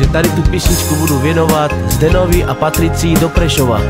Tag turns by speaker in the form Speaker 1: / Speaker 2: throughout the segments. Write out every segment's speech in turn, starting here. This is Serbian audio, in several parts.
Speaker 1: Takže tady tu písničku budu věnovat Zdenovi a Patricii do Prešova.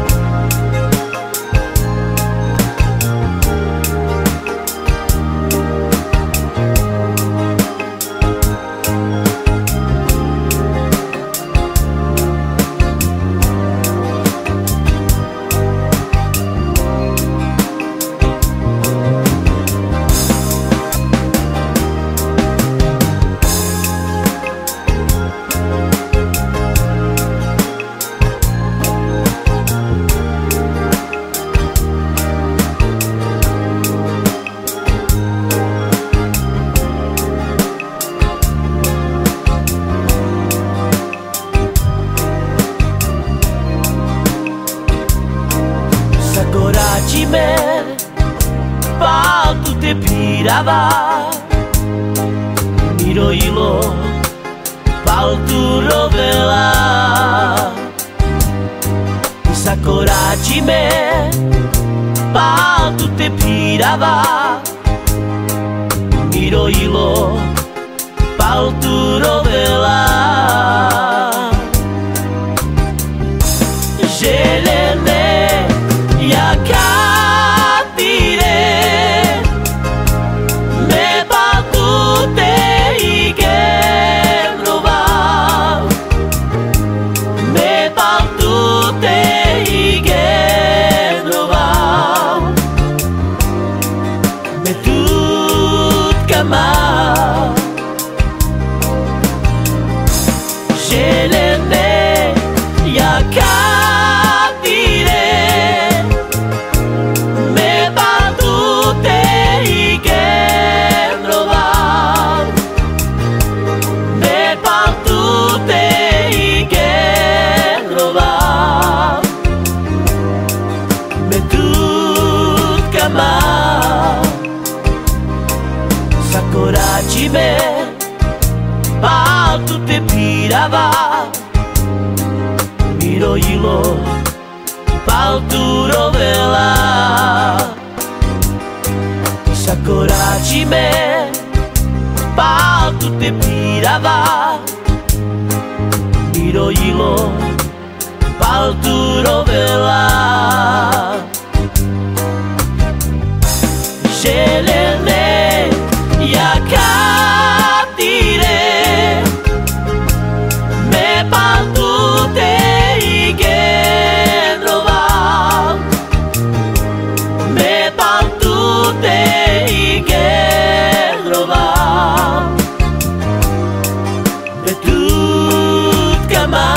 Speaker 2: Sakoracime, paltu te pirava, miroilo, paltu rovela. Sakoracime, paltu te pirava, miroilo, paltu rovela. Željene jakatire me paltute igenrova, me paltute igenrova, me tutkama. Željene jakatire me paltute igenrova, me paltute igenrova, me tutkama. Sakoracime, paltute pirava, miroilo, paltu rovela. Sakoracime, paltute pirava, miroilo, paltu rovela. Željene jakatire me paltute igenrova, me paltute igenrova, me tutkama.